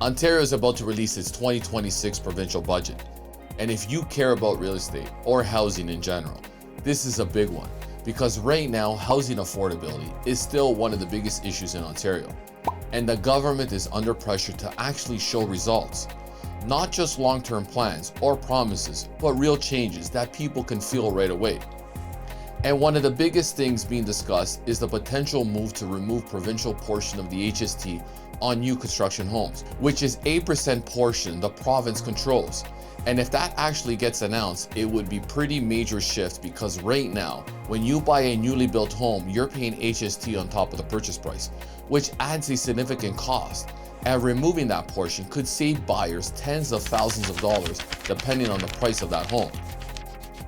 Ontario is about to release its 2026 provincial budget. And if you care about real estate or housing in general, this is a big one because right now housing affordability is still one of the biggest issues in Ontario. And the government is under pressure to actually show results, not just long-term plans or promises, but real changes that people can feel right away. And one of the biggest things being discussed is the potential move to remove provincial portion of the HST on new construction homes, which is 8% portion the province controls. And if that actually gets announced, it would be pretty major shift because right now, when you buy a newly built home, you're paying HST on top of the purchase price, which adds a significant cost. And removing that portion could save buyers tens of thousands of dollars depending on the price of that home.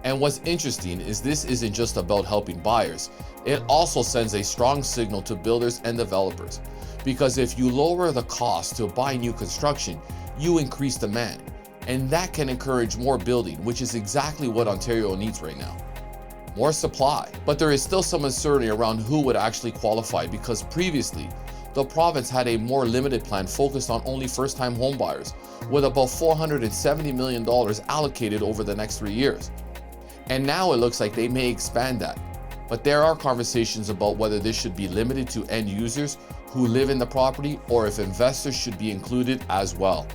And what's interesting is this isn't just about helping buyers, it also sends a strong signal to builders and developers. Because if you lower the cost to buy new construction, you increase demand. And that can encourage more building, which is exactly what Ontario needs right now. More supply. But there is still some uncertainty around who would actually qualify because previously, the province had a more limited plan focused on only first-time homebuyers, with about $470 million allocated over the next 3 years. And now it looks like they may expand that. But there are conversations about whether this should be limited to end users who live in the property or if investors should be included as well.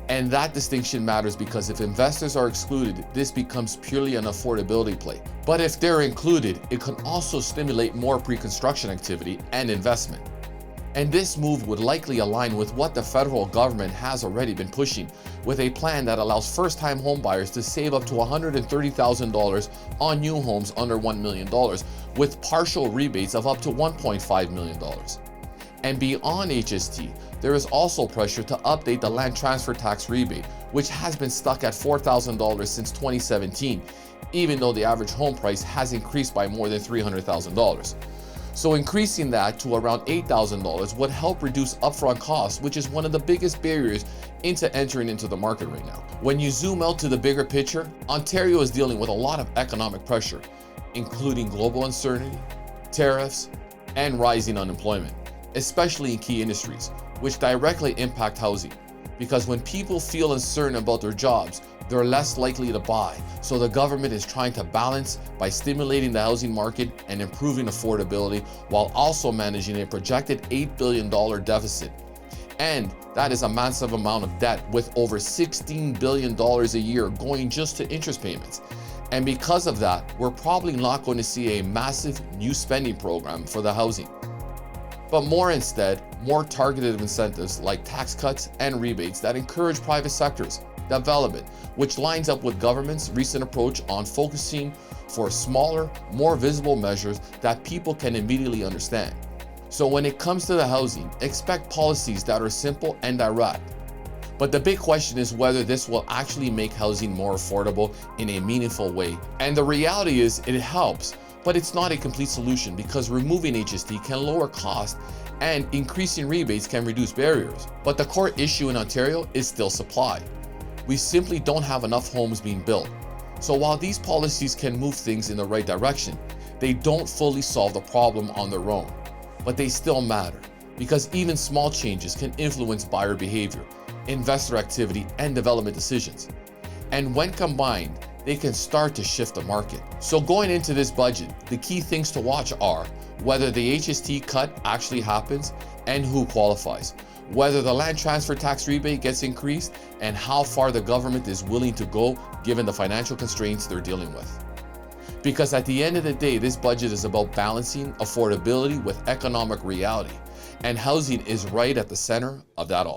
And that distinction matters because if investors are excluded, this becomes purely an affordability play. But if they're included, it can also stimulate more pre-construction activity and investment. And this move would likely align with what the federal government has already been pushing, with a plan that allows first-time homebuyers to save up to $130,000 on new homes under $1 million, with partial rebates of up to $1.5 million. And beyond HST, there is also pressure to update the land transfer tax rebate, which has been stuck at $4,000 since 2017, even though the average home price has increased by more than $300,000. So increasing that to around $8,000 would help reduce upfront costs, which is one of the biggest barriers into entering into the market right now. When you zoom out to the bigger picture, Ontario is dealing with a lot of economic pressure, including global uncertainty, tariffs, and rising unemployment, especially in key industries, which directly impact housing. Because when people feel uncertain about their jobs, they're less likely to buy. So the government is trying to balance by stimulating the housing market and improving affordability while also managing a projected $8 billion deficit. And that is a massive amount of debt, with over $16 billion a year going just to interest payments. And because of that, we're probably not going to see a massive new spending program for the housing, but more targeted incentives like tax cuts and rebates that encourage private sectors development, which lines up with government's recent approach on focusing for smaller, more visible measures that people can immediately understand. So when it comes to the housing, expect policies that are simple and direct. But the big question is whether this will actually make housing more affordable in a meaningful way. And the reality is it helps, but it's not a complete solution because removing HST can lower costs and increasing rebates can reduce barriers. But the core issue in Ontario is still supply. We simply don't have enough homes being built. So while these policies can move things in the right direction, they don't fully solve the problem on their own. But they still matter because even small changes can influence buyer behavior, investor activity, and development decisions. And when combined, they can start to shift the market. So going into this budget, the key things to watch are whether the HST cut actually happens and who qualifies, whether the land transfer tax rebate gets increased, and how far the government is willing to go given the financial constraints they're dealing with. Because at the end of the day, this budget is about balancing affordability with economic reality, and housing is right at the center of that all.